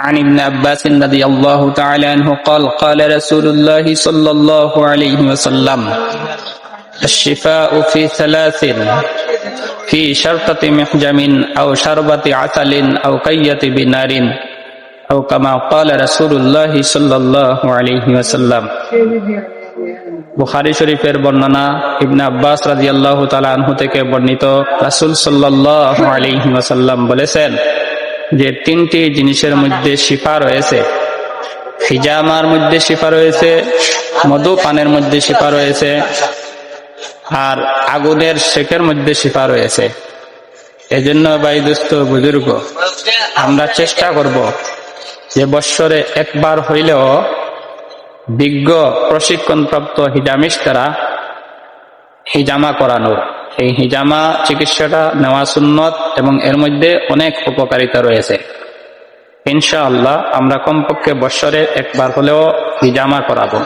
عن ابن عباس رضي الله تعالى عنه قال قال رسول الله صلى الله عليه وسلم الشفاء في ثلاث في شرطة محجم أو شربة عسل أو قية بنار أو كما قال رسول الله صلى الله عليه وسلم বুখারী শরীফের বর্ণনা ইবনে আব্বাস রাদিয়াল্লাহু তাআলা আনহু থেকে বর্ণিত রাসূল সাল্লাল্লাহু আলাইহি ওয়াসাল্লাম বলেছেন যে তিনটি জিনিসের মধ্যে শিফা রয়েছে। হিজামার মধ্যে শিফা রয়েছে, মধু পানের মধ্যে শিফা রয়েছে, আর আগুনের শেকের মধ্যে শিফা রয়েছে। এজন্য ভাই দোস্ত বুজুর্গ, আমরা চেষ্টা করব যে বৎসরে একবার হইলেও বিজ্ঞ প্রশিক্ষণপ্রাপ্ত হিজামিস্ট দ্বারা হিজামা করানো। এই হিজামা চিকিৎসাটা নেওয়া সুন্নত এবং এর মধ্যে অনেক উপকারিতা রয়েছে। ইনশাআল্লাহ আমরা কমপক্ষে বৎসরে একবার হলেও হিজামা করাবো।